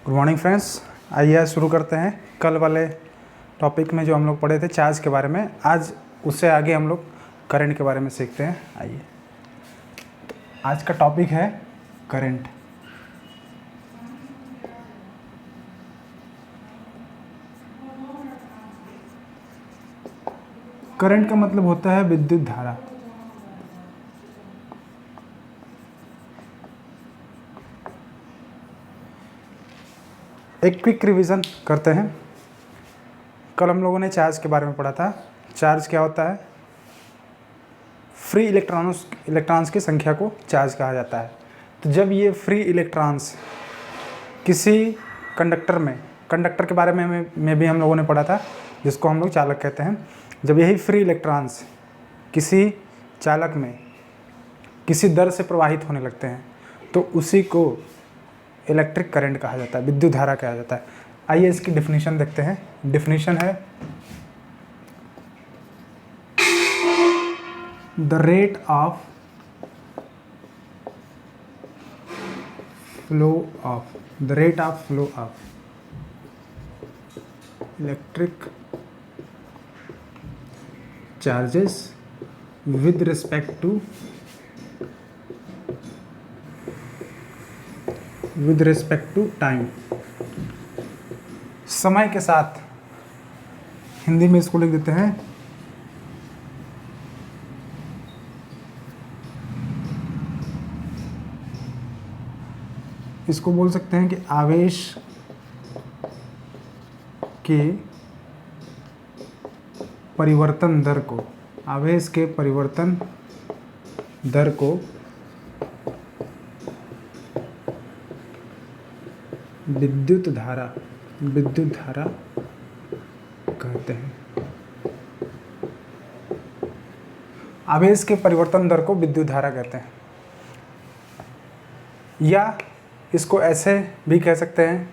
Good morning friends. आइए शुरू करते हैं कल वाले टॉपिक में जो हम लोग पढ़े थे चार्ज के बारे में। आज उससे आगे हम लोग करंट के बारे में सीखते हैं। आइए, तो आज का टॉपिक है करंट। करंट का मतलब होता है विद्युत धारा। एक क्विक रिवीजन करते हैं। कल हम लोगों ने चार्ज के बारे में पढ़ा था। चार्ज क्या होता है? फ्री इलेक्ट्रॉन्स की संख्या को चार्ज कहा जाता है। तो जब ये फ्री इलेक्ट्रॉन्स किसी कंडक्टर के बारे में भी हम लोगों ने पढ़ा था, जिसको हम लोग चालक कहते हैं। जब यही फ्री इलेक्ट्रॉन्स किसी चालक में किसी दर से प्रवाहित होने लगते हैं तो उसी को इलेक्ट्रिक करंट कहा जाता है, विद्युत धारा कहा जाता है। आइए इसकी डेफिनेशन देखते हैं। डेफिनेशन है the rate of flow of electric charges with respect to time. समय के साथ, हिंदी में इसको लिख देते हैं इसको बोल सकते हैं कि आवेश के परिवर्तन दर को विद्युत धारा कहते हैं। आवेश के परिवर्तन दर को विद्युत धारा कहते हैं। या इसको ऐसे भी कह सकते हैं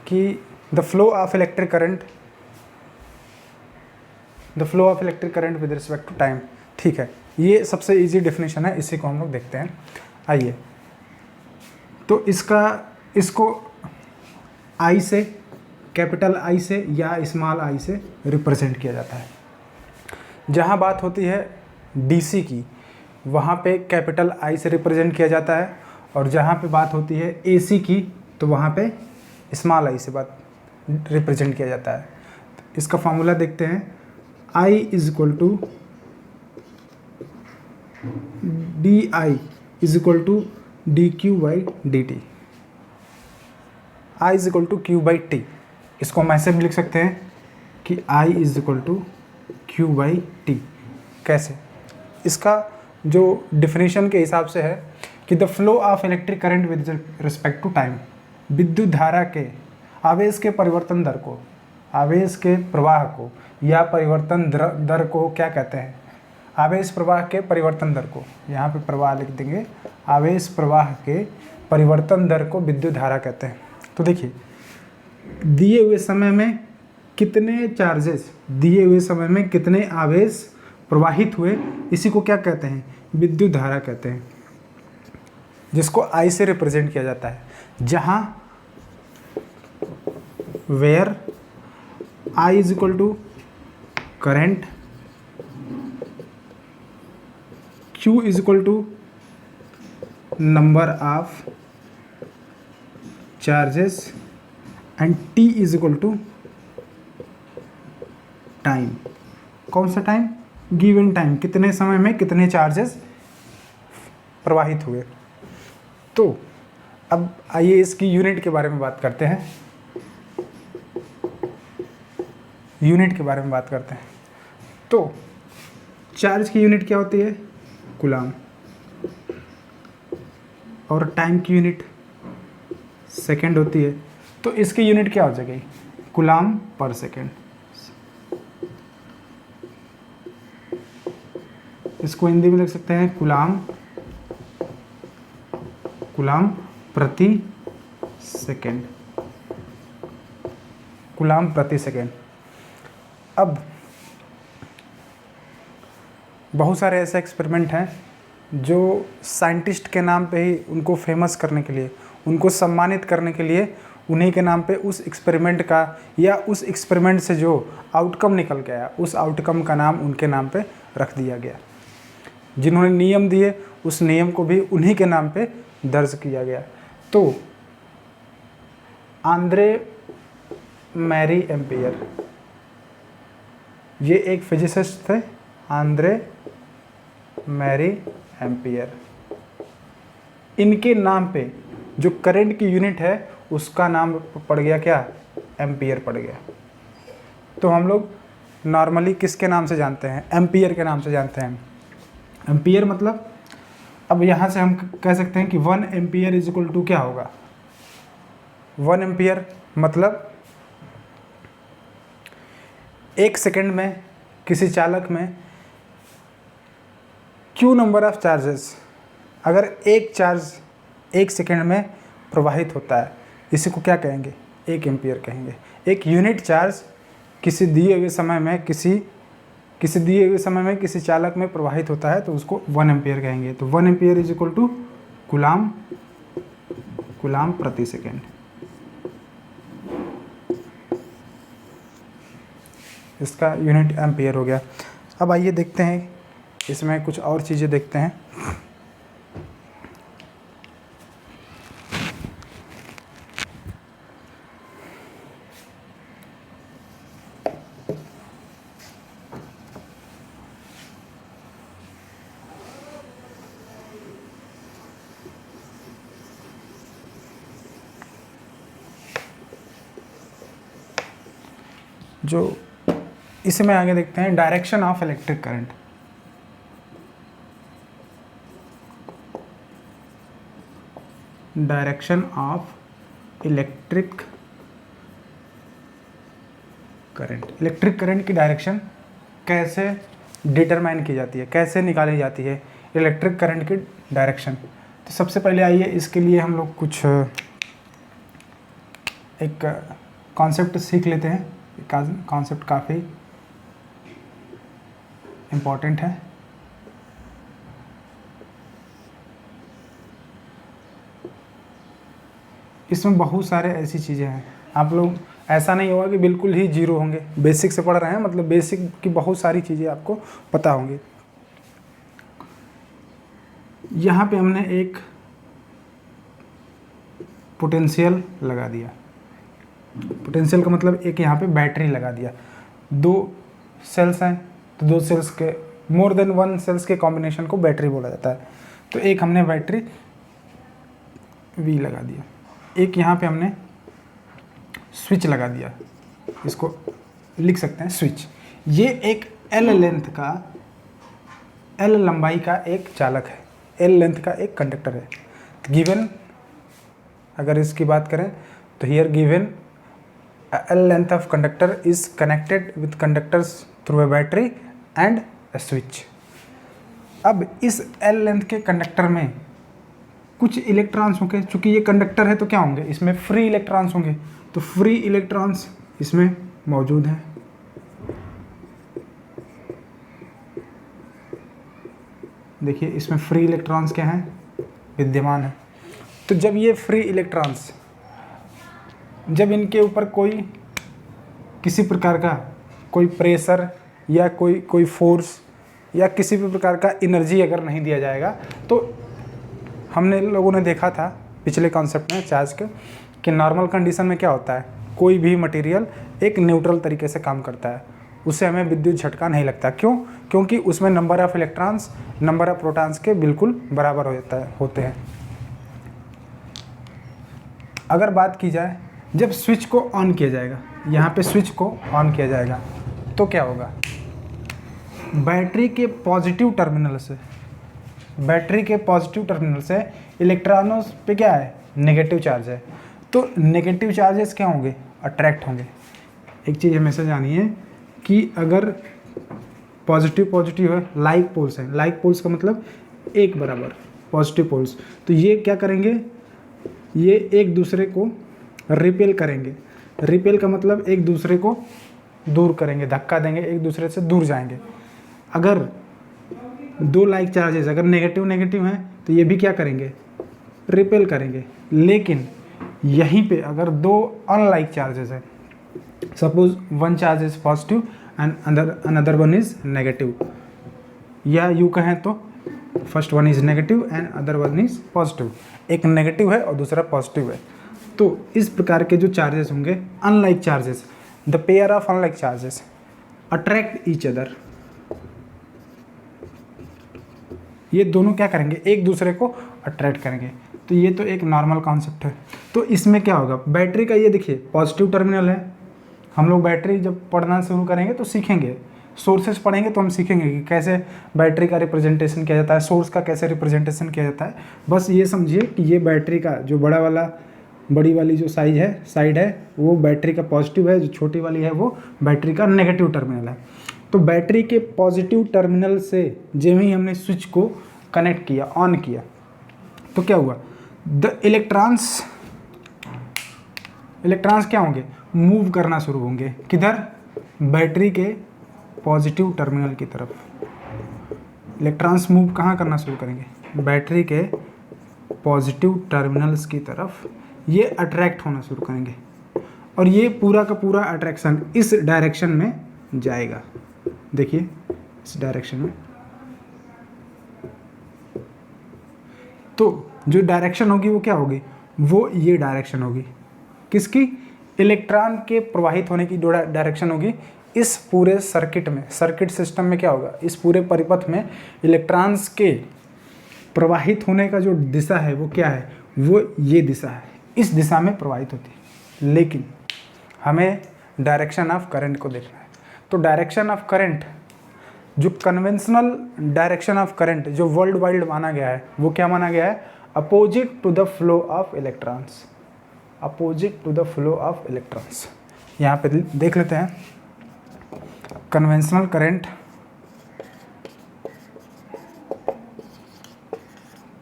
कि the flow of electric current with respect to time. ठीक है, ये सबसे इजी डेफिनेशन है, इसी को हम लोग देखते हैं। आइए, तो इसको आई से, कैपिटल आई से या स्मॉल आई से रिप्रेजेंट किया जाता है। जहाँ बात होती है डीसी की, वहाँ पे कैपिटल आई से रिप्रेजेंट किया जाता है, और जहाँ पे बात होती है एसी की तो वहाँ पे स्मॉल आई से बात रिप्रेजेंट किया जाता है। इसका फॉर्मूला देखते हैं। I is equal to D I is equal to D Q by D T. I is equal to Q by T. इसको हम ऐसे भी लिख सकते हैं कि I is equal to Q by T. कैसे? इसका जो डिफिनेशन के हिसाब से है कि the flow of electric current with respect to time. विद्युत धारा के आवेश के परिवर्तन दर को, आवेश के प्रवाह को या परिवर्तन दर को क्या कहते हैं? आवेश प्रवाह के परिवर्तन दर को, यहाँ पे प्रवाह लिख देंगे, आवेश प्रवाह के परिवर्तन दर को विद्युत धारा कहते हैं। तो देखिए, दिए हुए समय में कितने आवेश प्रवाहित हुए, इसी को क्या कहते हैं? विद्युत धारा कहते हैं, जिसको आई से रिप्रेजेंट किया जाता है। जहाँ where I is equal to current, Q is equal to number of charges and T is equal to time. कौन सा टाइम? Given time. कितने समय में कितने चार्जेस प्रवाहित हुए। तो अब आइए इसकी यूनिट के बारे में बात करते हैं। तो चार्ज की यूनिट क्या होती है? कूलाम। और टाइम की यूनिट सेकेंड होती है। तो इसकी यूनिट क्या हो जाएगी? कूलाम पर सेकेंड। इसको हिंदी में लिख सकते हैं कूलाम प्रति सेकेंड। कूलाम प्रति सेकेंड। अब बहुत सारे ऐसे एक्सपेरिमेंट हैं जो साइंटिस्ट के नाम पे ही उनको फेमस करने के लिए, उनको सम्मानित करने के लिए उन्हीं के नाम पे उस एक्सपेरिमेंट का या उस एक्सपेरिमेंट से जो आउटकम निकल के आया उस आउटकम का नाम उनके नाम पे रख दिया गया। जिन्होंने नियम दिए उस नियम को भी उन्हीं के नाम पे दर्ज किया गया। तो आंद्रे मैरी एम्पियर, ये एक फिजिसिस्ट थे, आंद्रे मैरी एम्पियर। इनके नाम पे जो करंट की यूनिट है उसका नाम पड़ गया क्या, एम्पियर पड़ गया। तो हम लोग नॉर्मली किसके नाम से जानते हैं, एम्पियर के नाम से जानते हैं। एम्पियर मतलब, अब यहाँ से हम कह सकते हैं कि 1 एम्पियर इज इक्वल टू क्या होगा। 1 एम्पियर मतलब 1 सेकंड में किसी चालक में Q नंबर ऑफ चार्जेस, अगर एक चार्ज 1 सेकंड में प्रवाहित होता है, इसी को क्या कहेंगे, 1 एम्पियर कहेंगे। एक यूनिट चार्ज किसी दिए हुए समय में किसी चालक में प्रवाहित होता है तो उसको 1 एम्पियर कहेंगे। तो 1 ampere is equal to coulomb प्रति सेकेंड। इसका यूनिट एम्पियर हो गया। अब आइए देखते हैं इसमें कुछ और चीज़ें देखते हैं। जो इसमें आगे देखते हैं direction of electric current. Direction of electric current की डायरेक्शन कैसे डिटरमाइन की जाती है, कैसे निकाली जाती है इलेक्ट्रिक करंट की डायरेक्शन। तो सबसे पहले आइए इसके लिए हम लोग कुछ एक कॉन्सेप्ट सीख लेते हैं। कॉन्सेप्ट काफ़ी इम्पोर्टेंट है। इसमें बहुत सारे ऐसी चीज़ें हैं, आप लोग ऐसा नहीं होगा कि बिल्कुल ही जीरो होंगे। बेसिक से पढ़ रहे हैं मतलब बेसिक की बहुत सारी चीज़ें आपको पता होंगी। यहाँ पे हमने एक पोटेंशियल लगा दिया। पोटेंशियल का मतलब एक यहाँ पे बैटरी लगा दिया। 2 सेल्स हैं तो 2 सेल्स के मोर देन 1 सेल्स के कॉम्बिनेशन को बैटरी बोला जाता है। तो एक हमने बैटरी V लगा दिया, एक यहाँ पे हमने स्विच लगा दिया, इसको लिख सकते हैं स्विच। ये एक L लंबाई का एक चालक है, L लेंथ का एक कंडक्टर है। गिवन अगर इसकी बात करें तो here given L length of conductor is connected with conductors through a battery and a switch। अब इस L लेंथ के कंडक्टर में कुछ इलेक्ट्रॉन्स होंगे, चूंकि ये कंडक्टर है तो क्या होंगे, इसमें फ्री इलेक्ट्रॉन्स होंगे। तो फ्री इलेक्ट्रॉन्स इसमें मौजूद हैं। देखिए इसमें फ्री इलेक्ट्रॉन्स क्या हैं, विद्यमान है। तो जब ये फ्री इलेक्ट्रॉन्स, जब इनके ऊपर कोई किसी प्रकार का कोई प्रेशर या कोई फोर्स या किसी भी प्रकार का एनर्जी अगर नहीं दिया जाएगा, तो हमने लोगों ने देखा था पिछले कॉन्सेप्ट में चार्ज के कि नॉर्मल कंडीशन में क्या होता है, कोई भी मटेरियल एक न्यूट्रल तरीके से काम करता है, उससे हमें विद्युत झटका नहीं लगता। क्यों? क्योंकि उसमें number of electrons number of protons के बिल्कुल बराबर होते हैं। अगर बात की जाए जब स्विच को ऑन किया जाएगा, यहाँ पे स्विच को ऑन किया जाएगा तो क्या होगा, बैटरी के पॉजिटिव टर्मिनल से इलेक्ट्रॉनों पे क्या है, नेगेटिव चार्ज है। तो नेगेटिव चार्जेस क्या होंगे, अट्रैक्ट होंगे। एक चीज़ हमेशा जानिए कि अगर पॉजिटिव है, लाइक पोल्स हैं, लाइक पोल्स का मतलब एक बराबर पॉजिटिव पोल्स, तो ये क्या करेंगे, ये एक दूसरे को रिपेल करेंगे। रिपेल का मतलब एक दूसरे को दूर करेंगे, धक्का देंगे, एक दूसरे से दूर जाएंगे। अगर 2 लाइक चार्जेस अगर नेगेटिव हैं तो ये भी क्या करेंगे, रिपेल करेंगे। लेकिन यहीं पे अगर दो अनलाइक चार्जेस है, suppose one charge is positive and another one is negative, या यू कहें तो first one is negative and other one is positive, एक नेगेटिव है और दूसरा पॉजिटिव है, तो इस प्रकार के जो चार्जेस होंगे unlike charges, the pair of unlike charges attract each other, ये दोनों क्या करेंगे, एक दूसरे को अट्रैक्ट करेंगे। तो ये तो एक नॉर्मल कॉन्सेप्ट है। तो इसमें क्या होगा, बैटरी का ये देखिए पॉजिटिव टर्मिनल है, हम लोग बैटरी जब पढ़ना शुरू करेंगे तो सीखेंगे, सोर्सेस पढ़ेंगे तो हम सीखेंगे कि कैसे बैटरी का रिप्रेजेंटेशन किया जाता है, सोर्स का कैसे रिप्रेजेंटेशन किया जाता है। बस ये समझिए कि ये बैटरी का जो बड़ी वाली जो साइड है वो बैटरी का पॉजिटिव है, जो छोटी वाली है वो बैटरी का नेगेटिव टर्मिनल है। तो बैटरी के पॉजिटिव टर्मिनल से जब ही हमने स्विच को कनेक्ट किया, ऑन किया, तो क्या हुआ, द इलेक्ट्रॉन्स क्या होंगे, मूव करना शुरू होंगे, किधर, बैटरी के पॉजिटिव टर्मिनल की तरफ। इलेक्ट्रॉन्स मूव कहाँ करना शुरू करेंगे, बैटरी के पॉजिटिव टर्मिनल्स की तरफ, ये अट्रैक्ट होना शुरू करेंगे और ये पूरा का पूरा अट्रैक्शन इस डायरेक्शन में जाएगा। देखिए इस डायरेक्शन में, तो जो डायरेक्शन होगी वो क्या होगी, वो ये डायरेक्शन होगी, किसकी, इलेक्ट्रॉन के प्रवाहित होने की डायरेक्शन होगी। इस पूरे सर्किट में, सर्किट सिस्टम में क्या होगा, इस पूरे परिपथ में इलेक्ट्रॉन्स के प्रवाहित होने का जो दिशा है वो क्या है, वो ये दिशा है, इस दिशा में प्रवाहित होती है। लेकिन हमें डायरेक्शन ऑफ करंट को देखना है। तो डायरेक्शन ऑफ करंट, जो कन्वेंशनल डायरेक्शन ऑफ करंट जो वर्ल्ड वाइड माना गया है, वो क्या माना गया है, opposite to the flow of electrons, opposite to the flow of electrons. यहाँ पे देख लेते हैं, conventional current,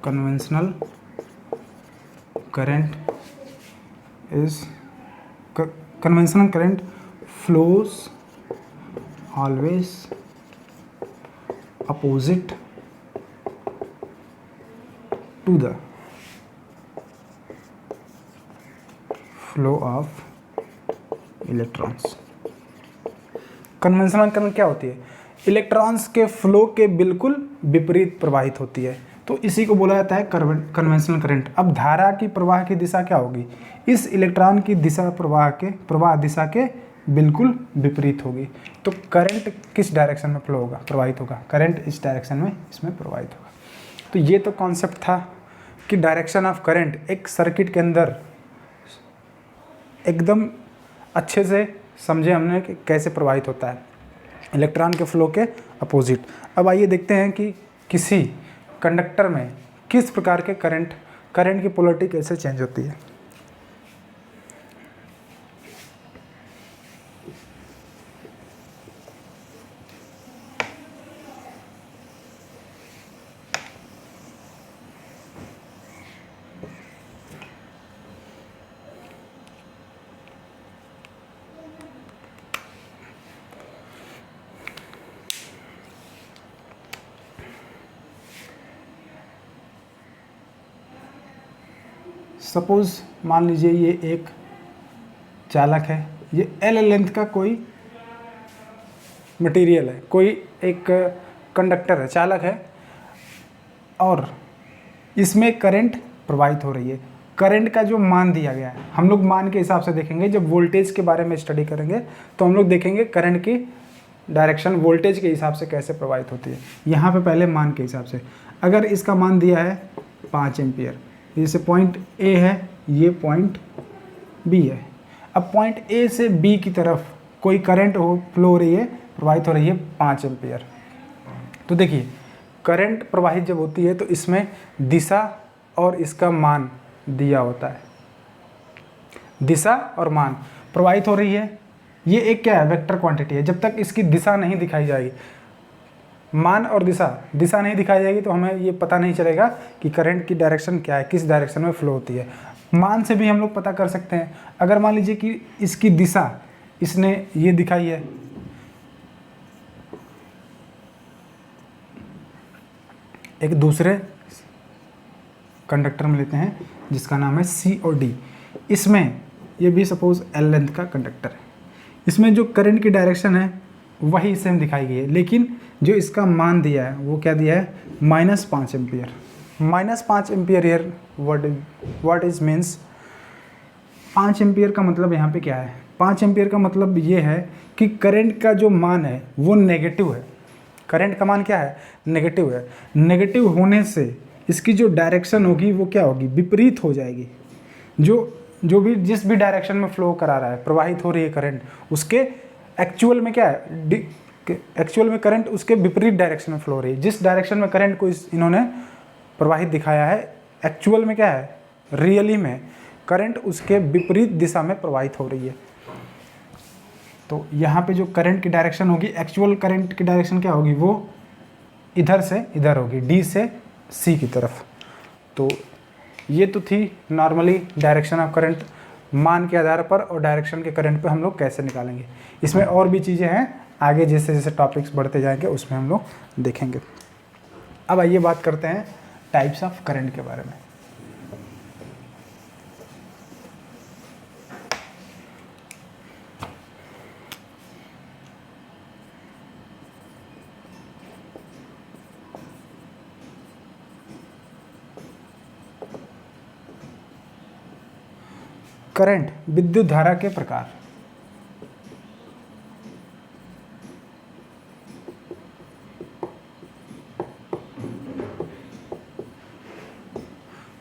conventional current is conventional current flows always opposite to the flow of electrons। Conventional current क्या होती है, इलेक्ट्रॉन्स के फ्लो के बिल्कुल विपरीत प्रवाहित होती है, तो इसी को बोला जाता है कन्वेंशनल करंट। अब धारा की प्रवाह की दिशा क्या होगी, इस इलेक्ट्रॉन की दिशा प्रवाह दिशा के बिल्कुल विपरीत होगी। तो करंट किस डायरेक्शन में फ्लो होगा, प्रवाहित होगा, करंट इस डायरेक्शन में इसमें प्रवाहित होगा। तो ये तो कॉन्सेप्ट था कि डायरेक्शन ऑफ करंट एक सर्किट के अंदर एकदम अच्छे से समझे हमने कि कैसे प्रवाहित होता है इलेक्ट्रॉन के फ्लो के अपोजिट। अब आइए देखते हैं कि किसी कंडक्टर में किस प्रकार के करंट की पोलैरिटी कैसे चेंज होती है। सपोज़ मान लीजिए ये एक चालक है, ये एल लेंथ का कोई मटेरियल है, कोई एक कंडक्टर है, चालक है, और इसमें करंट प्रवाहित हो रही है। करंट का जो मान दिया गया है, हम लोग मान के हिसाब से देखेंगे, जब वोल्टेज के बारे में स्टडी करेंगे तो हम लोग देखेंगे करंट की डायरेक्शन वोल्टेज के हिसाब से कैसे प्रवाहित होती है। यहाँ पे पहले मान के हिसाब से, अगर इसका मान दिया है 5 एम्पियर, जैसे पॉइंट ए है, ये पॉइंट बी है। अब पॉइंट ए से बी की तरफ कोई करंट फ्लो हो रही है, प्रवाहित हो रही है 5 एम्पियर। तो देखिए करंट प्रवाहित जब होती है तो इसमें दिशा और इसका मान दिया होता है, दिशा और मान प्रवाहित हो रही है। ये एक क्या है, वेक्टर क्वांटिटी है। जब तक इसकी दिशा नहीं दिखाई जाएगी, मान और दिशा नहीं दिखाई जाएगी, तो हमें ये पता नहीं चलेगा कि करंट की डायरेक्शन क्या है, किस डायरेक्शन में फ्लो होती है। मान से भी हम लोग पता कर सकते हैं। अगर मान लीजिए कि इसकी दिशा इसने ये दिखाई है, एक दूसरे कंडक्टर में लेते हैं जिसका नाम है सी और डी। इसमें ये भी सपोज L लेंथ का कंडक्टर है, इसमें जो करंट की डायरेक्शन है वही सेम दिखाई गई है, लेकिन जो इसका मान दिया है वो क्या दिया है, -5 ampere. -5 ampere year what is means 5 ampere का मतलब यहाँ पे क्या है, 5 एम्पियर का मतलब ये है कि करंट का जो मान है वो नेगेटिव है। करंट का मान क्या है, नेगेटिव है। नेगेटिव होने से इसकी जो डायरेक्शन होगी वो क्या होगी, विपरीत हो जाएगी। जो भी जिस भी डायरेक्शन में फ्लो करा रहा है, प्रवाहित हो रही है करंट, उसके एक्चुअल में क्या है, एक्चुअल में करंट उसके विपरीत डायरेक्शन में फ्लो हो रही है। जिस डायरेक्शन में करंट को इन्होंने प्रवाहित दिखाया है, एक्चुअल में क्या है, रियली में करंट उसके विपरीत दिशा में प्रवाहित हो रही है। तो यहाँ पे जो करंट की डायरेक्शन होगी, एक्चुअल करंट की डायरेक्शन क्या होगी, वो इधर से इधर होगी, डी से सी की तरफ। तो ये तो थी नॉर्मली डायरेक्शन ऑफ करंट मान के आधार पर, और डायरेक्शन के करंट पे हम लोग कैसे निकालेंगे। इसमें और भी चीज़ें हैं, आगे जैसे जैसे टॉपिक्स बढ़ते जाएंगे उसमें हम लोग देखेंगे। अब आइए बात करते हैं टाइप्स ऑफ करंट के बारे में। करंट विद्युत धारा के प्रकार।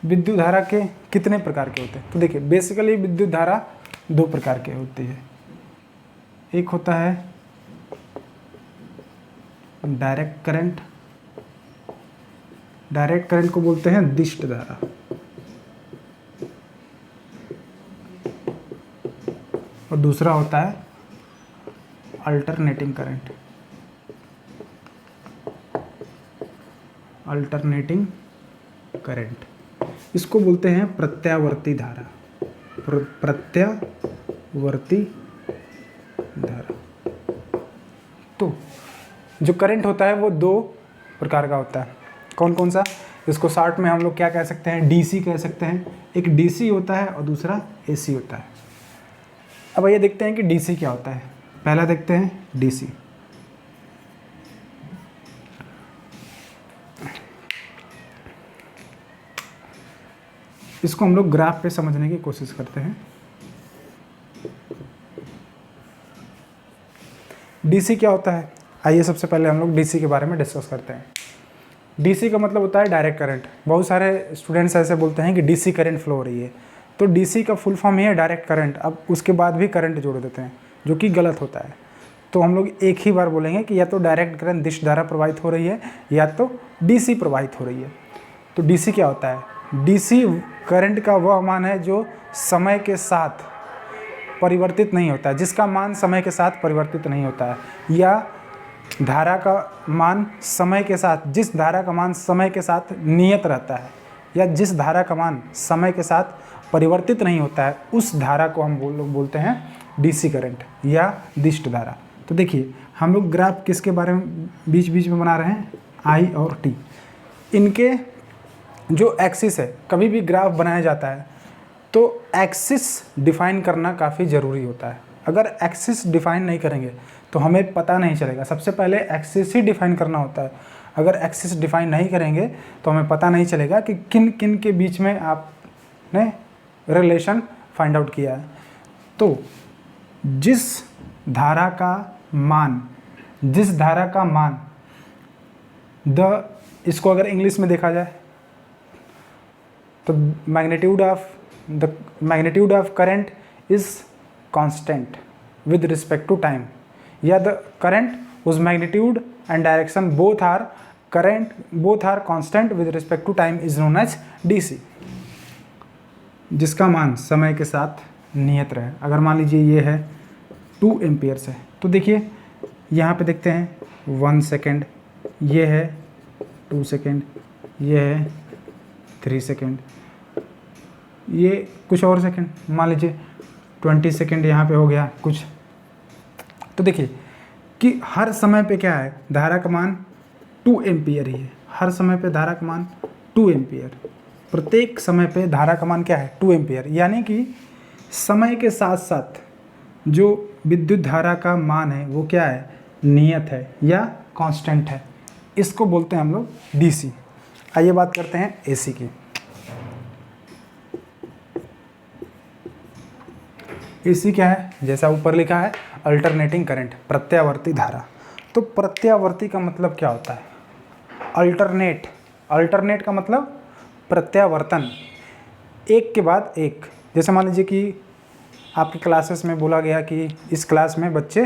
विद्युत धारा के कितने प्रकार के होते हैं, तो देखिए बेसिकली विद्युत धारा 2 प्रकार के होती है। एक होता है डायरेक्ट करंट, डायरेक्ट करंट को बोलते हैं दिष्ट धारा। और दूसरा होता है अल्टरनेटिंग करंट, अल्टरनेटिंग करंट, इसको बोलते हैं प्रत्यावर्ती धारा, प्रत्यावर्ती धारा। तो जो करंट होता है वो 2 प्रकार का होता है। कौन कौन सा, इसको शॉर्ट में हम लोग क्या कह सकते हैं, डीसी कह सकते हैं। एक डीसी होता है और दूसरा एसी होता है। अब ये देखते हैं कि डीसी क्या होता है। पहला देखते हैं डीसी। इसको हम लोग ग्राफ पे समझने की कोशिश करते हैं। डीसी क्या होता है, आइए सबसे पहले हम लोग डीसी के बारे में डिस्कस करते हैं। डीसी का मतलब होता है डायरेक्ट करंट। बहुत सारे स्टूडेंट्स ऐसे बोलते हैं कि डीसी करंट फ्लो हो रही है, तो डीसी का फुल फॉर्म ही है डायरेक्ट करंट। अब उसके बाद भी करंट जोड़ देते हैं, जो कि गलत होता है। तो हम लोग एक ही बार बोलेंगे कि या तो डायरेक्ट करंट दिश धारा प्रवाहित हो रही है या तो डीसी प्रवाहित हो रही है। तो डीसी क्या होता है, डीसी करंट का वह मान है जो समय के साथ परिवर्तित नहीं होता है, जिसका मान समय के साथ परिवर्तित नहीं होता है, या धारा का मान समय के साथ, जिस धारा का मान समय के साथ नियत रहता है, या जिस धारा का मान समय के साथ परिवर्तित नहीं होता है, उस धारा को हम लोग बोलते हैं डीसी करंट या दिष्ट धारा। तो देखिए हम लोग ग्राफ किसके बारे में बीच बीच में बना रहे हैं, आई और टी। इनके जो एक्सिस है, कभी भी ग्राफ बनाया जाता है तो एक्सिस डिफाइन करना काफ़ी ज़रूरी होता है। अगर एक्सिस डिफाइन नहीं करेंगे तो हमें पता नहीं चलेगा। सबसे पहले एक्सिस ही डिफाइन करना होता है। अगर एक्सिस डिफाइन नहीं करेंगे तो हमें पता नहीं चलेगा कि किन किन के बीच में आपने रिलेशन फाइंड आउट किया है। तो जिस धारा का मान इसको अगर इंग्लिश में देखा जाए तो magnitude of current is constant with respect to time, या the current whose magnitude and direction both are constant with respect to time is known as DC। जिसका मान समय के साथ नियत रहे। अगर मान लीजिए ये है 2 एम्पियर्स है, तो देखिए यहाँ पे देखते हैं 1 सेकेंड, ये है 2 सेकेंड, ये है 3 सेकेंड, ये कुछ और सेकेंड, मान लीजिए 20 सेकेंड यहाँ पे हो गया कुछ। तो देखिए कि हर समय पे क्या है, धारा का मान 2 एम्पियर ही है। हर समय पे धारा का मान 2 एम्पियर। प्रत्येक समय पे धारा का मान क्या है 2 एम्पियर, यानी कि समय के साथ साथ जो विद्युत धारा का मान है वो क्या है, नियत है या कांस्टेंट है। इसको बोलते हैं हम लोग डीसी। आइए बात करते हैं एसी की। एसी क्या है, जैसा ऊपर लिखा है अल्टरनेटिंग करंट, प्रत्यावर्ती धारा। तो प्रत्यावर्ती का मतलब क्या होता है, अल्टरनेट, अल्टरनेट का मतलब प्रत्यावर्तन, एक के बाद एक। जैसे मान लीजिए कि आपके क्लासेस में बोला गया कि इस क्लास में बच्चे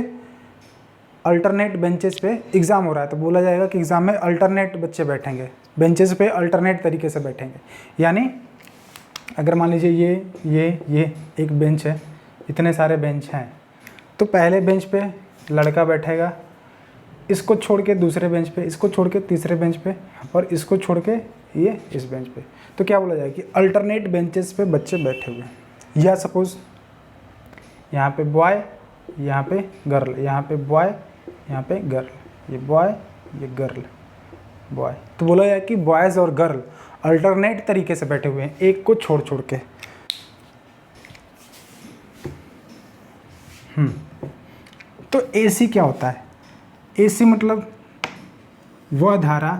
अल्टरनेट बेंचेस पे एग्ज़ाम हो रहा है, तो बोला जाएगा कि एग्ज़ाम में अल्टरनेट बच्चे बैठेंगे, बेंचेस पे अल्टरनेट तरीके से बैठेंगे। यानी अगर मान लीजिए ये एक बेंच है, इतने सारे बेंच हैं, तो पहले बेंच पे लड़का बैठेगा, इसको छोड़ के दूसरे बेंच पे, इसको छोड़ के तीसरे बेंच पे, और इसको छोड़ के ये इस बेंच पे। तो क्या बोला जाए कि अल्टरनेट बेंचेस पे बच्चे बैठे हुए हैं। या सपोज़ यहाँ पे बॉय, यहाँ पे गर्ल, यहाँ पे बॉय, यहाँ पे गर्ल, ये बॉय, ये गर्ल, बॉय। तो बोला जाए कि बॉयज़ और गर्ल अल्टरनेट तरीके से बैठे हुए हैं, एक को छोड़ छोड़ के। तो एसी क्या होता है, एसी मतलब वह धारा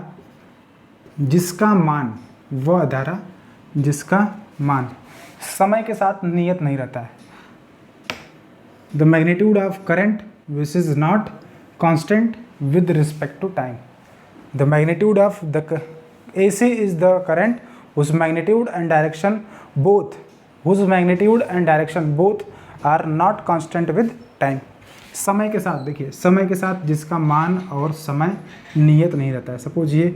जिसका मान, वह धारा जिसका मान समय के साथ नियत नहीं रहता है। The magnitude of current which is not constant with respect to time. The magnitude of the AC is the current whose magnitude and direction both are not constant with time। समय के साथ देखिए, समय के साथ जिसका मान और समय नियत नहीं रहता है। सपोज ये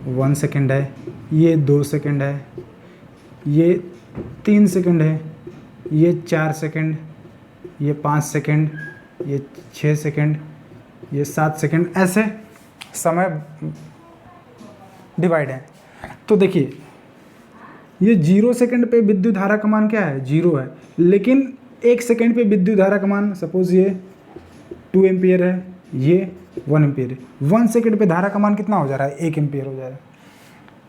1 सेकेंड है, ये 2 सेकेंड है, ये 3 सेकेंड है, ये 4 सेकेंड, ये 5 सेकेंड, ये 6 सेकेंड, ये 7 सेकेंड, ऐसे समय डिवाइड है। तो देखिए ये 0 सेकेंड पे विद्युत धारा का मान क्या है, 0 है, लेकिन 1 सेकेंड पे विद्युत धारा का मान सपोज ये 2 एम्पियर है, ये 1 एम्पियर है। 1 सेकेंड पे धारा का मान कितना हो जा रहा है, 1 एम्पियर हो जा रहा है।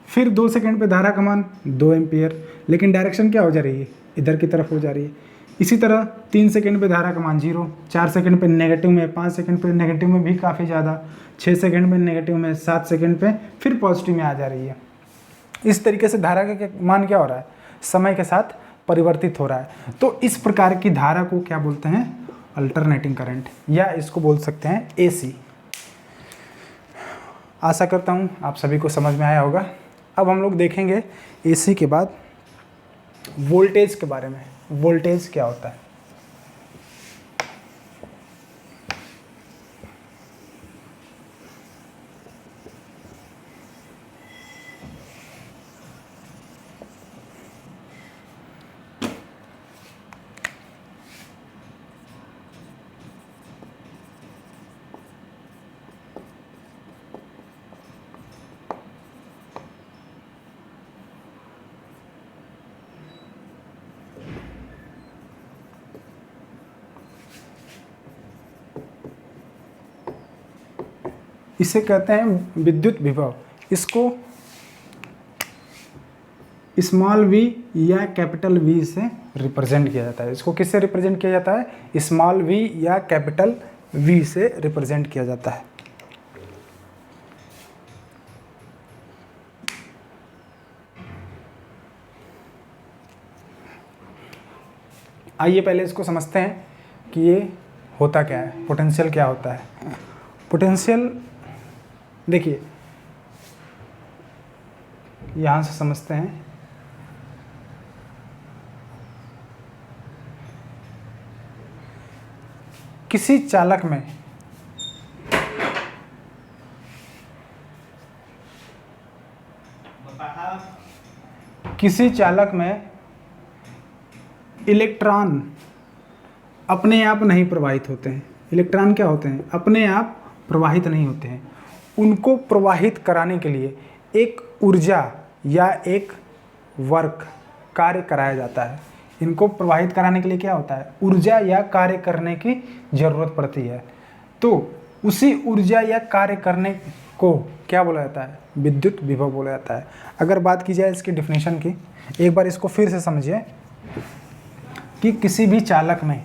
फिर 2 सेकेंड पे धारा का मान 2 एम्पियर, लेकिन डायरेक्शन क्या हो जा रही है, इधर की तरफ हो जा रही है। इसी तरह 3 सेकेंड पे धारा का मान 0, 4 सेकेंड पे नेगेटिव में, 5 सेकेंड पे नेगेटिव में भी काफ़ी ज़्यादा, 6 सेकेंड में नेगेटिव में, 7 सेकेंड पे फिर पॉजिटिव में आ जा रही है। इस तरीके से धारा का मान क्या हो रहा है, समय के साथ परिवर्तित हो रहा है। तो इस प्रकार की धारा को क्या बोलते हैं, अल्टरनेटिंग करंट, या इसको बोल सकते हैं एसी। आशा करता हूँ आप सभी को समझ में आया होगा। अब हम लोग देखेंगे एसी के बाद वोल्टेज के बारे में। वोल्टेज क्या होता है, इसे कहते हैं विद्युत विभव। इसको स्मॉल v या कैपिटल V से रिप्रेजेंट किया जाता है। इसको किससे रिप्रेजेंट किया जाता है, स्मॉल v या कैपिटल V से रिप्रेजेंट किया जाता है। आइए पहले इसको समझते हैं कि ये होता क्या है, पोटेंशियल क्या होता है। पोटेंशियल देखिए यहाँ से समझते हैं। किसी चालक में इलेक्ट्रॉन अपने आप नहीं प्रवाहित होते हैं। इलेक्ट्रॉन क्या होते हैं, अपने आप प्रवाहित नहीं होते हैं। उनको प्रवाहित कराने के लिए एक ऊर्जा या एक वर्क कार्य कराया जाता है। इनको प्रवाहित कराने के लिए क्या होता है, ऊर्जा या कार्य करने की ज़रूरत पड़ती है। तो उसी ऊर्जा या कार्य करने को क्या बोला जाता है? विद्युत विभव बोला जाता है। अगर बात की जाए इसकी डिफिनेशन की, एक बार इसको फिर से समझिए कि किसी भी चालक में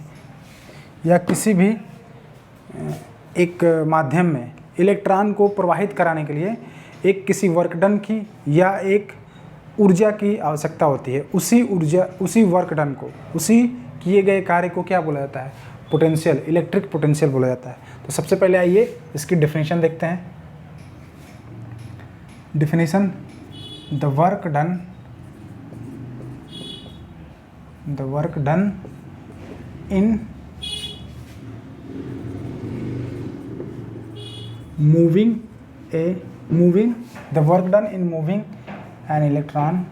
या किसी भी एक माध्यम में इलेक्ट्रॉन को प्रवाहित कराने के लिए एक किसी वर्क डन की या एक ऊर्जा की आवश्यकता होती है। उसी वर्क डन को, उसी किए गए कार्य को क्या बोला जाता है? पोटेंशियल, इलेक्ट्रिक पोटेंशियल बोला जाता है। तो सबसे पहले आइए इसकी डेफिनेशन देखते हैं। Definition, the work done in moving an electron,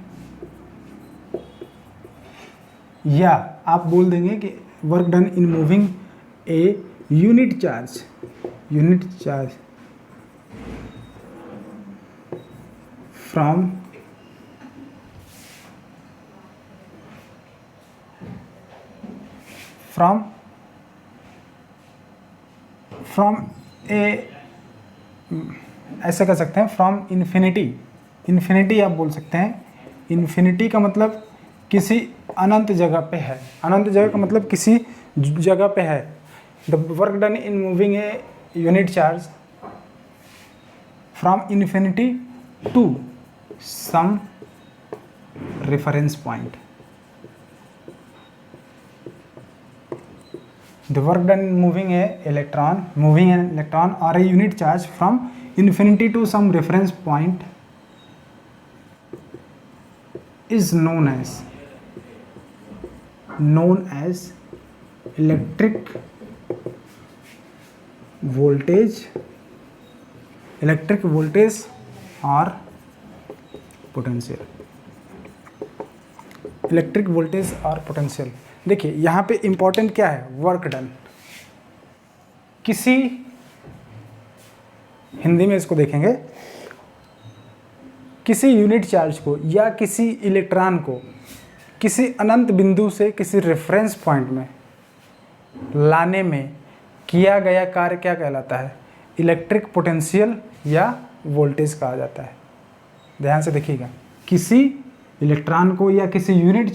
या आप बोल देंगे कि work done in moving a unit charge from a, ऐसे कर सकते हैं, फ्रॉम इन्फिनिटी आप बोल सकते हैं। इन्फिनिटी का मतलब किसी अनंत जगह पे है। अनंत जगह का मतलब किसी जगह पे है। The work done in moving a unit charge from infinity to some reference point. The work done in moving an electron or a unit charge from infinity to some reference point is known as electric voltage or potential। Electric voltage और potential. देखिए यहाँ पे important क्या है? Work done. किसी, हिंदी में इसको देखेंगे, किसी यूनिट चार्ज को या किसी इलेक्ट्रॉन को किसी अनंत बिंदु से किसी रेफरेंस पॉइंट में लाने में किया गया कार्य क्या कहलाता है? इलेक्ट्रिक पोटेंशियल या वोल्टेज कहा जाता है। ध्यान से देखिएगा, किसी इलेक्ट्रॉन को या किसी यूनिट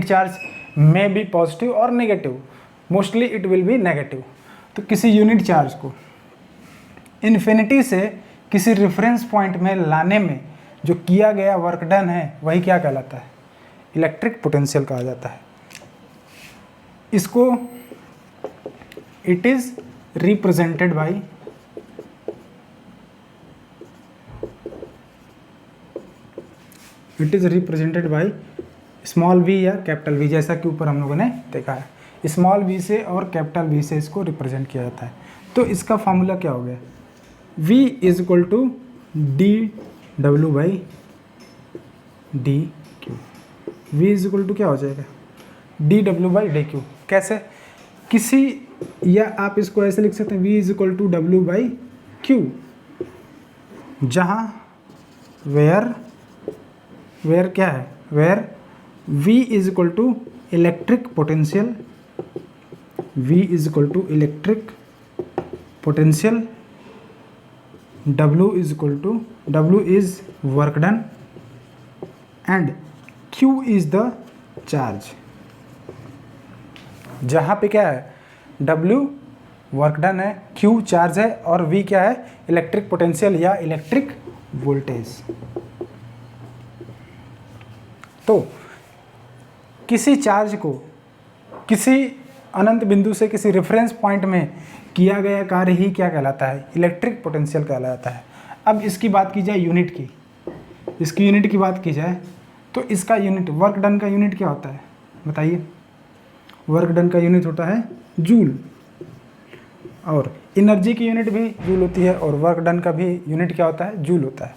चार्ज में बी पॉजिटिव और negative, mostly it will be negative. तो किसी यूनिट चार्ज को इन्फिनिटी से किसी रेफरेंस पॉइंट में लाने में जो किया गया वर्क डन है वही क्या कहलाता है? इलेक्ट्रिक पोटेंशियल कहा जाता है। इसको it is represented by small V या कैपिटल वी, जैसा कि ऊपर हम लोगों ने देखा है। स्मॉल वी से और कैपिटल वी से इसको रिप्रेजेंट किया जाता है। तो इसका फॉर्मूला क्या हो गया? V is equal to dW/dQ। V is equal to क्या हो जाएगा? dW/dQ। कैसे? किसी, या आप इसको ऐसे लिख सकते हैं, V is equal to W/Q, जहाँ वेयर क्या है? Where V is equal to electric potential, V is equal to electric potential, W is equal to, W is work done and Q is the charge. जहाँ पे क्या है? W work done है, Q charge है और V क्या है? Electric potential या इलेक्ट्रिक वोल्टेज। तो किसी चार्ज को किसी अनंत बिंदु से किसी रेफरेंस पॉइंट में किया गया कार्य ही क्या कहलाता है? इलेक्ट्रिक पोटेंशियल कहलाता है। अब इसकी बात की जाए यूनिट की, इसकी यूनिट की बात की जाए तो इसका यूनिट, वर्क डन का यूनिट क्या होता है? बताइए। वर्क डन का यूनिट होता है जूल, और एनर्जी की यूनिट भी जूल होती है, और वर्क डन का भी यूनिट क्या होता है? जूल होता है।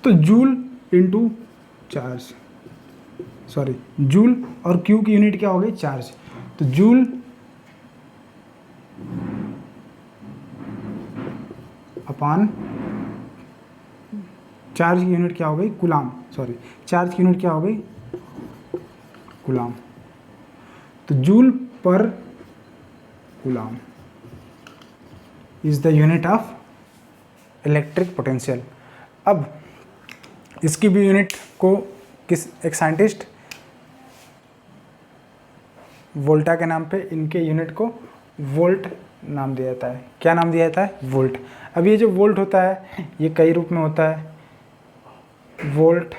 तो joule into charge, sorry, joule और क्यू की यूनिट क्या हो गई? चार्ज। तो जूल अपॉन चार्ज की यूनिट क्या हो गई? कूलाम। सॉरी, चार्ज की यूनिट क्या हो गई? कूलाम। तो जूल पर coulomb is the unit of electric potential. अब इसकी भी यूनिट को एक साइंटिस्ट वोल्टा के नाम पे इनके यूनिट को वोल्ट नाम दिया जाता है। क्या नाम दिया जाता है? वोल्ट। अब ये जो वोल्ट होता है ये कई रूप में होता है, वोल्ट,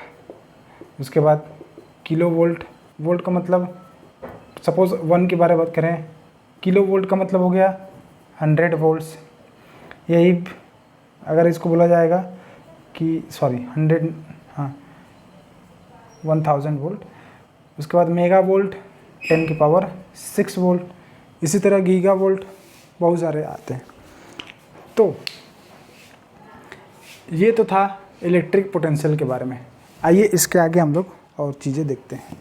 उसके बाद किलो वोल्ट। वोल्ट का मतलब सपोज 1 के बारे में बात करें, किलो वोल्ट का मतलब हो गया 100 वोल्ट्स। यही अगर इसको बोला जाएगा कि 1000 वोल्ट। उसके बाद मेगा वोल्ट 10 की पावर 6 वोल्ट। इसी तरह गीगा वोल्ट बहुत सारे आते हैं। तो ये तो था इलेक्ट्रिक पोटेंशियल के बारे में। आइए इसके आगे हम लोग और चीज़ें देखते हैं।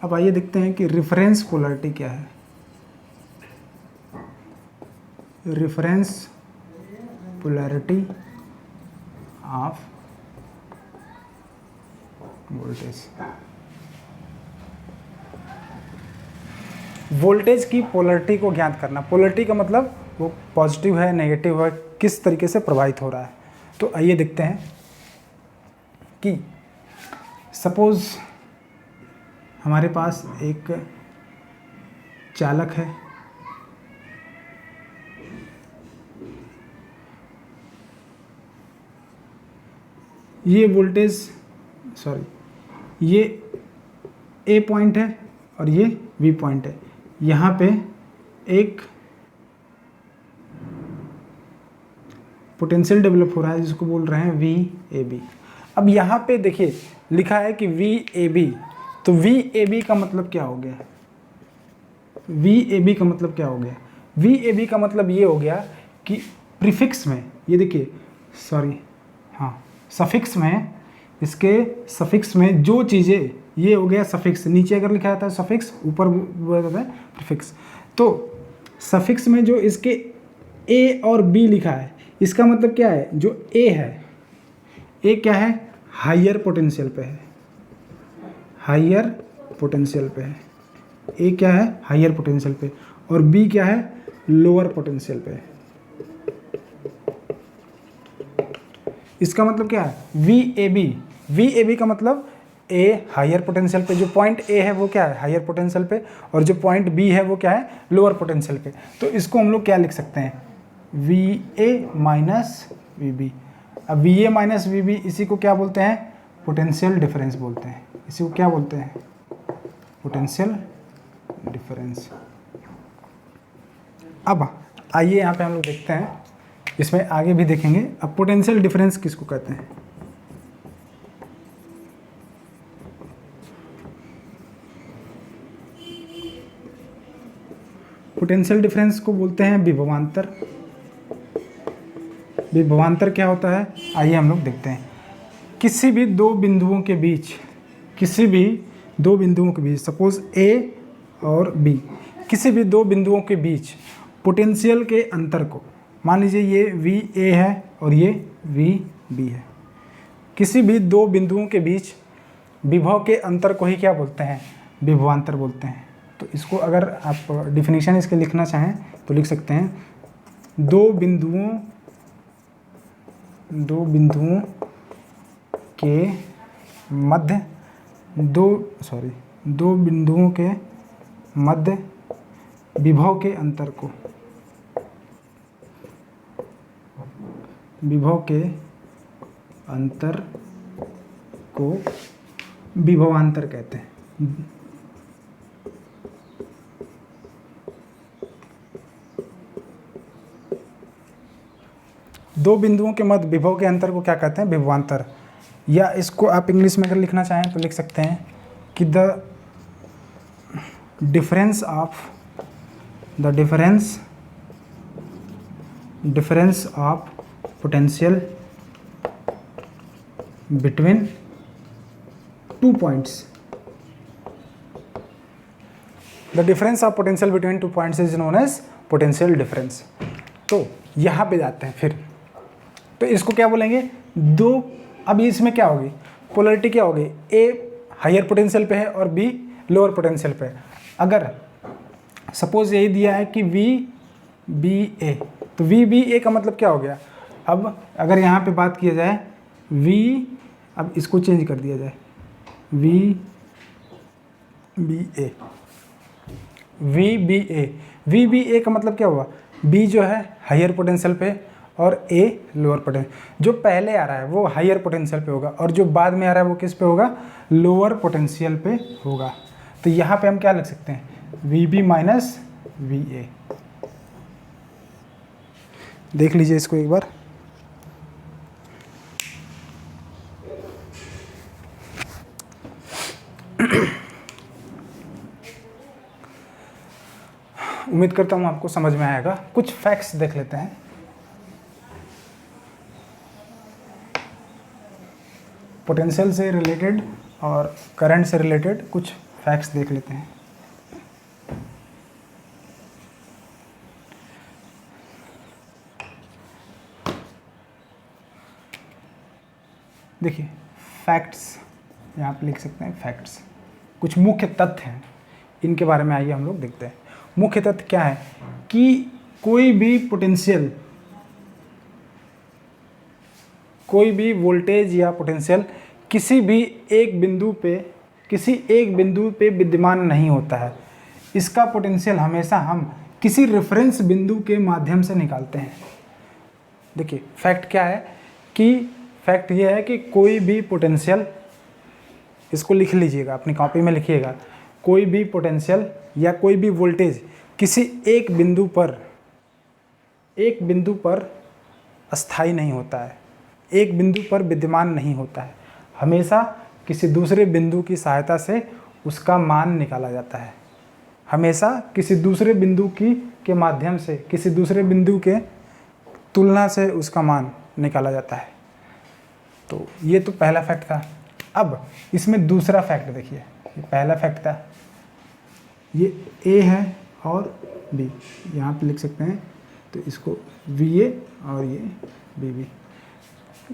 अब आइए देखते हैं कि रेफरेंस पोलैरिटी क्या है। Reference polarity of voltage. Voltage की पोलैरिटी को ज्ञात करना। पोलैरिटी का मतलब वो पॉजिटिव है, नेगेटिव है, किस तरीके से प्रभावित हो रहा है। तो आइए देखते हैं कि सपोज हमारे पास एक चालक है, ये वोल्टेज ये ए पॉइंट है और ये बी पॉइंट है। यहाँ पे एक पोटेंशियल डेवलप हो रहा है जिसको बोल रहे हैं वी ए बी। अब यहाँ पे देखिए लिखा है कि वी ए बी, तो वी ए बी का मतलब क्या हो गया? वी ए बी का मतलब क्या हो गया? वी ए बी का मतलब ये हो गया कि प्रीफिक्स में, ये देखिए सफिक्स में, इसके सफिक्स में जो चीज़ें, ये हो गया सफिक्स, नीचे अगर लिखा जाता है सफिक्स, ऊपर बोला है प्रीफिक्स। तो सफिक्स में जो इसके ए और बी लिखा है, इसका मतलब क्या है? जो ए है, ए क्या है? हायर पोटेंशियल पे है, हायर पोटेंशियल पे है। ए क्या है? हायर पोटेंशियल पे। और बी क्या है? लोअर पोटेंशियल पे है। इसका मतलब क्या है? V A B. V A B का मतलब ए हायर पोटेंशियल पे, जो पॉइंट ए है वो क्या है? हायर पोटेंशियल पे, और जो पॉइंट बी है वो क्या है? लोअर पोटेंशियल पे। तो इसको हम लोग क्या लिख सकते हैं? V A minus V B. अब V A minus V B, इसी को क्या बोलते हैं? पोटेंशियल डिफरेंस बोलते हैं। इसी को क्या बोलते हैं? Potential difference. अब आइए यहाँ पे हम लोग देखते हैं, इसमें आगे भी देखेंगे। अब पोटेंशियल डिफरेंस किसको कहते हैं? पोटेंशियल डिफरेंस को बोलते हैं विभवांतर। विभवांतर क्या होता है? आइए हम लोग देखते हैं। किसी भी दो बिंदुओं के बीच, सपोज ए और बी, किसी भी दो बिंदुओं के बीच पोटेंशियल के अंतर को, मान लीजिए ये वी ए है और ये वी बी है। किसी भी दो बिंदुओं के बीच विभव के अंतर को ही क्या बोलते हैं? विभवांतर बोलते हैं। तो इसको अगर आप डिफिनीशन इसके लिखना चाहें तो लिख सकते हैं, दो बिंदुओं के मध्य दो बिंदुओं के मध्य विभव के अंतर को विभवांतर कहते हैं। दो बिंदुओं के मध्य विभव के अंतर को क्या कहते हैं? विभवांतर। या इसको आप इंग्लिश में अगर लिखना चाहें तो लिख सकते हैं कि the difference of potential between two points the difference of potential between 2 points is known as potential difference. तो यहाँ पे जाते हैं फिर, तो इसको क्या बोलेंगे, दो, अब इसमें क्या होगी, पोलरिटी क्या होगी, ए हायर पोटेंशियल पे है और बी लोअर पोटेंशियल पे है। अगर सपोज यही दिया है कि वी बी ए, तो वी बी ए का मतलब क्या हो गया, अब अगर यहाँ पे बात किया जाए वी, अब इसको चेंज कर दिया जाए V B A, V B A, V B A का मतलब क्या हुआ, बी जो है हायर पोटेंशियल पे और ए लोअर पोटेंशियल, जो पहले आ रहा है वो हायर पोटेंशियल पे होगा और जो बाद में आ रहा है वो किस पे होगा, लोअर पोटेंशियल पे होगा। तो यहाँ पे हम क्या लिख सकते हैं, V B minus V A. देख लीजिए इसको एक बार, उम्मीद करता हूँ आपको समझ में आएगा। कुछ फैक्ट्स देख लेते हैं। पोटेंशियल से रिलेटेड और करंट से रिलेटेड कुछ फैक्ट्स देख लेते हैं। देखिए फैक्ट्स, यहाँ पे लिख सकते हैं फैक्ट्स, कुछ मुख्य तथ्य हैं, इनके बारे में आइए हम लोग देखते हैं। मुख्य तथ्य क्या है कि कोई भी पोटेंशियल, कोई भी वोल्टेज या पोटेंशियल किसी भी एक बिंदु पे विद्यमान नहीं होता है। इसका पोटेंशियल हमेशा हम किसी रेफरेंस बिंदु के माध्यम से निकालते हैं। देखिए फैक्ट क्या है कि फैक्ट ये है कि कोई भी पोटेंशियल, इसको लिख लीजिएगा अपनी कॉपी में लिखिएगा, कोई भी पोटेंशियल या कोई भी वोल्टेज किसी एक बिंदु पर अस्थायी नहीं होता है, एक बिंदु पर विद्यमान नहीं होता है, हमेशा किसी दूसरे बिंदु की सहायता से उसका मान निकाला जाता है। हमेशा किसी दूसरे बिंदु के माध्यम से, किसी दूसरे बिंदु के तुलना से उसका मान निकाला जाता है। तो ये तो पहला फैक्ट था। अब इसमें दूसरा फैक्ट देखिए, ये पहला फैक्ट था, ये ए है और बी, यहाँ पे लिख सकते हैं, तो इसको वी ए और ये बी बी।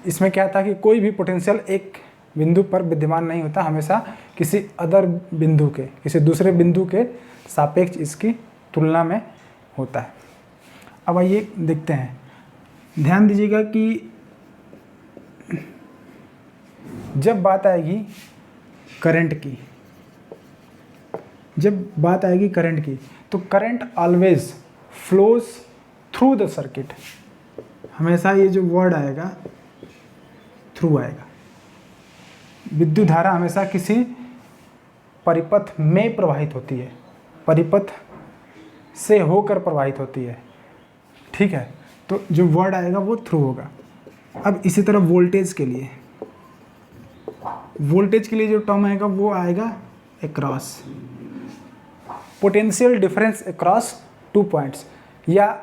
इसमें क्या था कि कोई भी पोटेंशियल एक बिंदु पर विद्यमान नहीं होता, हमेशा किसी अदर बिंदु के, किसी दूसरे बिंदु के सापेक्ष इसकी तुलना में होता है। अब आइए देखते हैं, ध्यान दीजिएगा कि जब बात आएगी करंट की, तो current always flows through the circuit. हमेशा ये जो वर्ड आएगा थ्रू आएगा। विद्युत धारा हमेशा किसी परिपथ में प्रवाहित होती है, परिपथ से होकर प्रवाहित होती है, ठीक है। तो जो वर्ड आएगा वो थ्रू होगा। अब इसी तरह वोल्टेज के लिए जो टर्म आएगा वो आएगा across, potential difference across 2 points, या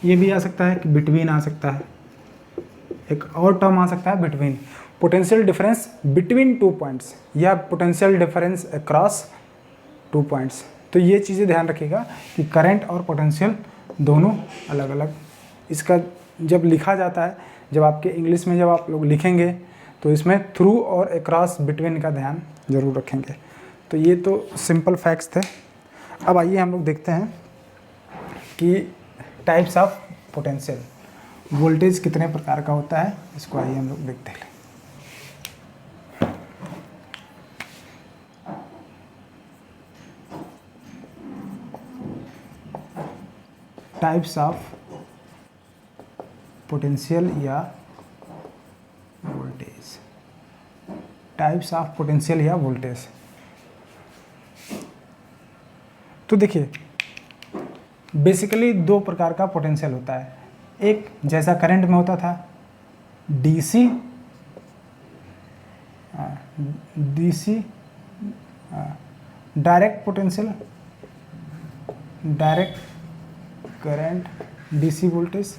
ये भी आ सकता है कि बिटवीन आ सकता है, एक और टर्म आ सकता है between, potential difference between 2 points या पोटेंशियल डिफरेंस अक्रॉस 2 पॉइंट्स। तो ये चीज़ें ध्यान रखिएगा कि करंट और पोटेंशियल दोनों अलग अलग, इसका जब लिखा जाता है, जब आपके इंग्लिश में जब आप लोग लिखेंगे तो इसमें थ्रू और अक्रॉस बिटवीन का ध्यान जरूर रखेंगे। तो ये तो सिंपल फैक्ट्स थे। अब आइए हम लोग देखते हैं कि टाइप्स ऑफ पोटेंशियल, वोल्टेज कितने प्रकार का होता है, इसको आइए हम लोग देखते हैं। टाइप्स ऑफ पोटेंशियल या वोल्टेज, टाइप्स ऑफ पोटेंशियल या वोल्टेज। तो देखिए बेसिकली 2 प्रकार का पोटेंशियल होता है। एक जैसा करंट में होता था DC direct potential, direct current, DC voltage,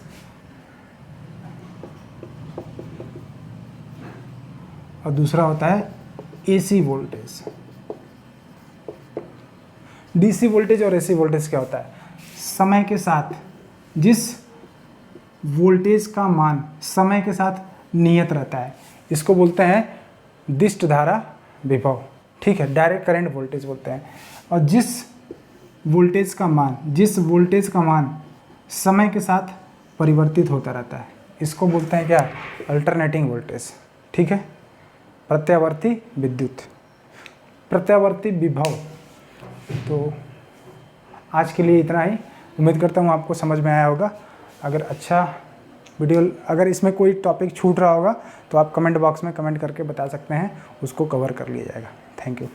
और दूसरा होता है एसी वोल्टेज। डीसी वोल्टेज और एसी वोल्टेज क्या होता है? समय के साथ जिस वोल्टेज का मान समय के साथ नियत रहता है, इसको बोलते हैं दिष्ट धारा विभव, ठीक है, डायरेक्ट करंट वोल्टेज बोलते हैं। और जिस वोल्टेज का मान समय के साथ परिवर्तित होता रहता है, इसको बोलते हैं क्या? अल्टरनेटिंग वोल्टेज, ठीक है। प्रत्यावर्ती विद्युत, प्रत्यावर्ती विभव। तो आज के लिए इतना ही। उम्मीद करता हूँ आपको समझ में आया होगा। अगर इसमें कोई टॉपिक छूट रहा होगा तो आप कमेंट बॉक्स में कमेंट करके बता सकते हैं, उसको कवर कर लिया जाएगा। Thank you.